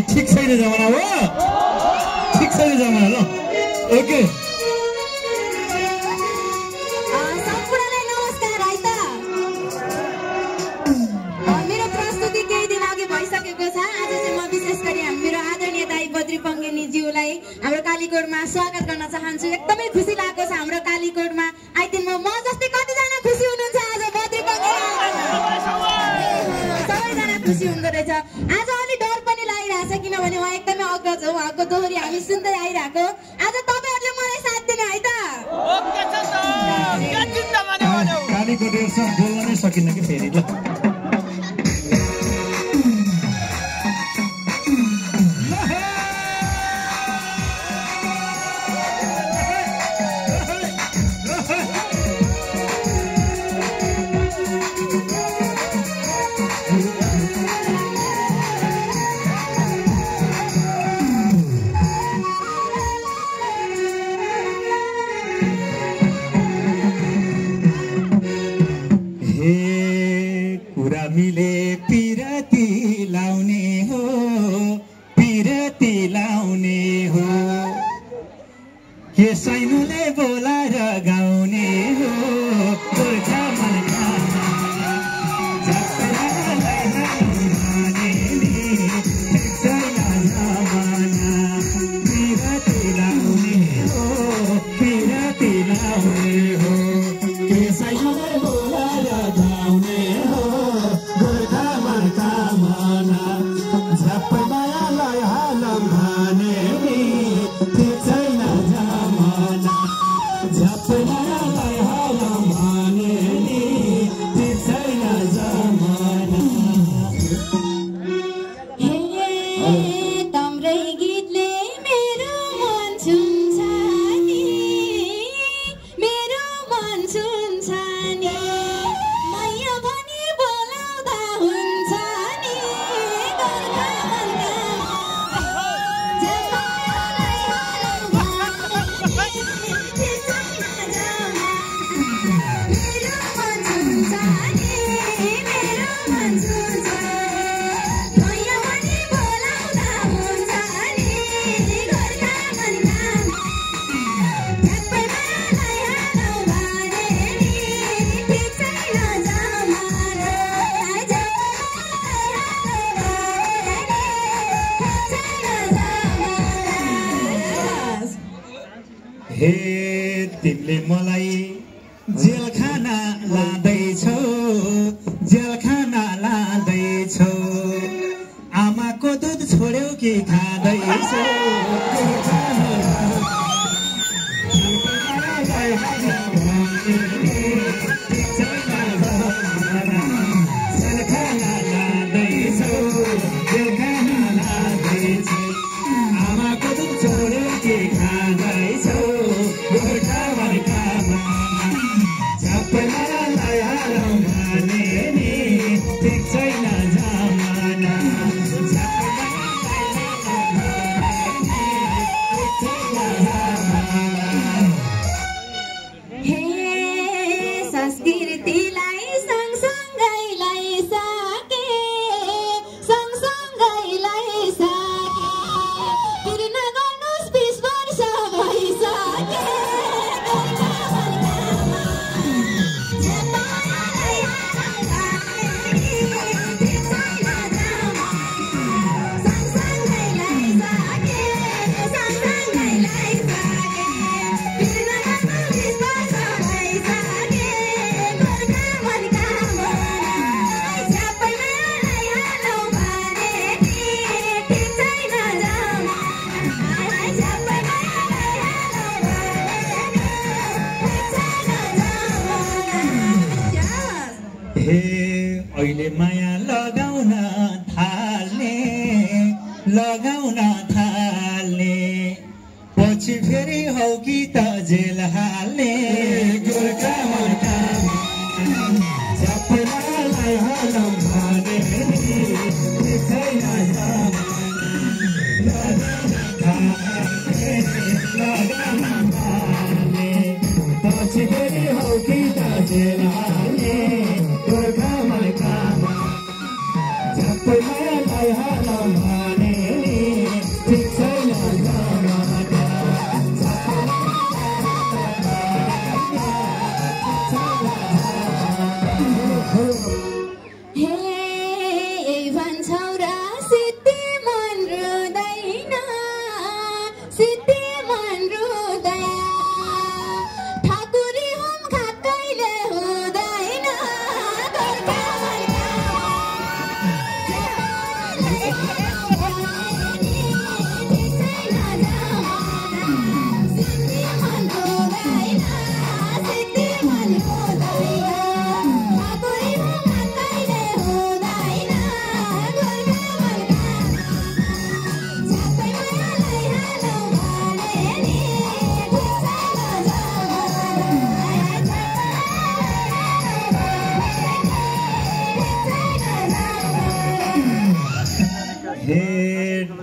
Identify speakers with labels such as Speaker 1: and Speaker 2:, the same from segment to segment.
Speaker 1: ठिक छैन जमाना हो ठिक छैन जमाना ल ओके
Speaker 2: सम्पूर्णलाई नमस्कार है त मेरो प्रस्तुति केही दिन अघि भइसकेको छ आज चाहिँ म विशेष गरी मेरो आदरणीय दाइ बद्री पङ्गेनीज्यूलाई हाम्रो कालीकोटमा स्वागत गर्न चाहन्छु एकदमै खुसी लागेको छ हाम्रो कालीकोटमा आइदिनु म जस्तै कतिजना खुसी हुनुहुन्छ आज बद्री पङ्गेनी सबैजना खुसी हुँदो रहेछ आज अलि डर पनि लागिरहेछ किनभने उहाँ एकदमै अग्रज हो उहाँको दोहोरी हामी सुन्दै आइरहेको आज तपाईहरुले मलाई साथ दिनु है त ओके छ त के चिन्ता माने
Speaker 1: कालीकोटहरुसँग बोल्न नै सकिन्न कि फेरि ल मिले पिरती लाउने हो के सैनुले बोलाएर गाउने हो गोर्खा मनका पिरती लाउने हो के सैनुले बोलाएर गाउने हो हे तिमीले मलाई जेलखाना लाँदैछौ आमाको दुध छोड्यौ कि खाँदैछौ आमाको दुध छोड्यौ कि खाँदैछौ अहिले माया लगाउन थाल्ने पछि फेरि हौ कि त जेल हाल्ने गोर्खा मनका सबैलाई हलौ भने पछि फेरि हौ कि त जेल हाल्ने गोर्खा मनका सबैलाई हलौ भने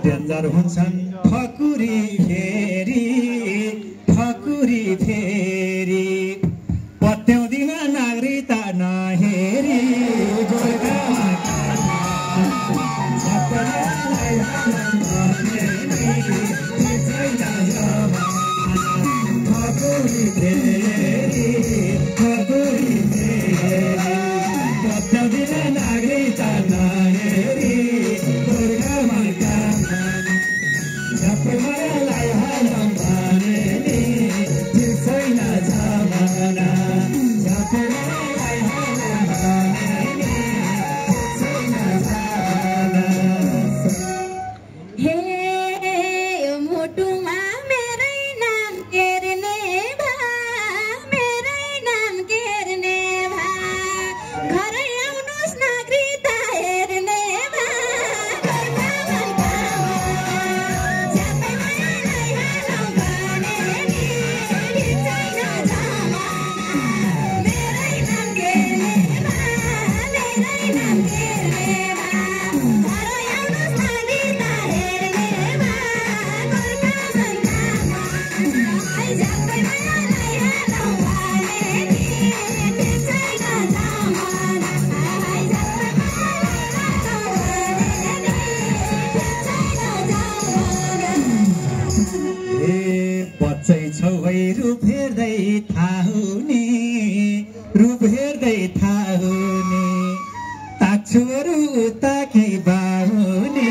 Speaker 1: डेन्जर हुन्छन् ठकुरी फेरि पत्याउँदिन नागरिकता नहेरी पत्याउँदिन नागरिकता नहेरी रूप हेर्दै थाहा हुने ताछुहरू उताकै बाहुने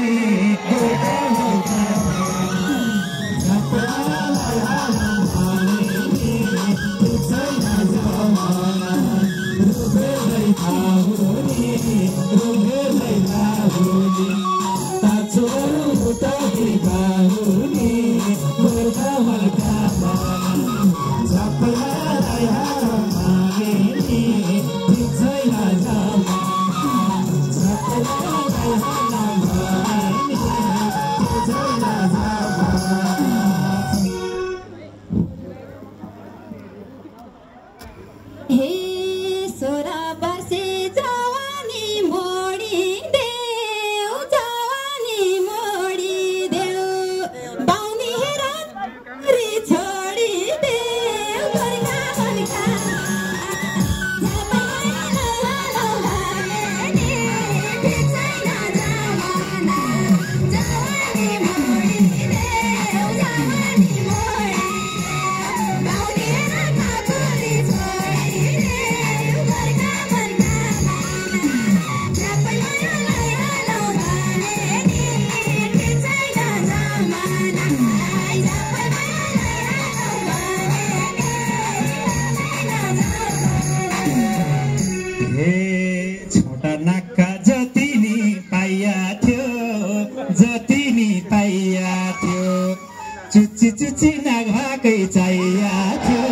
Speaker 1: चुच्ची नाघाकै चाहिया थियो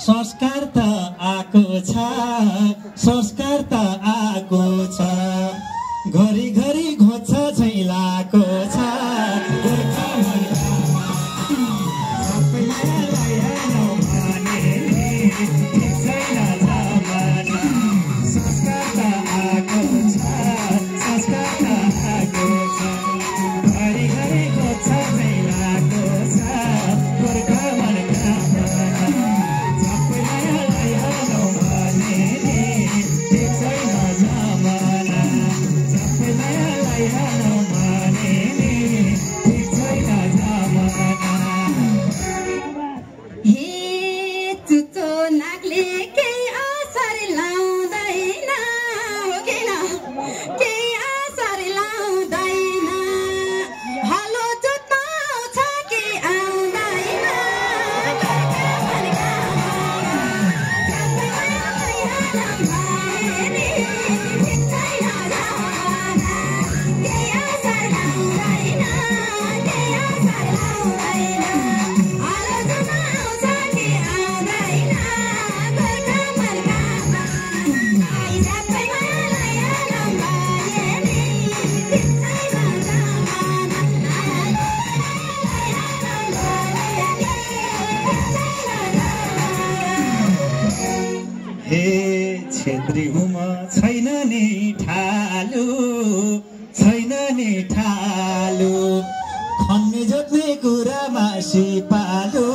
Speaker 1: संस्कार त आएको छ संस्कार त आएको छ घरी घरी घोच्छ झैलाको छ छेत्री हुम छैन नि ठालु छैन नि ठालु खन्ने जोत्ने कुरामा सिपालु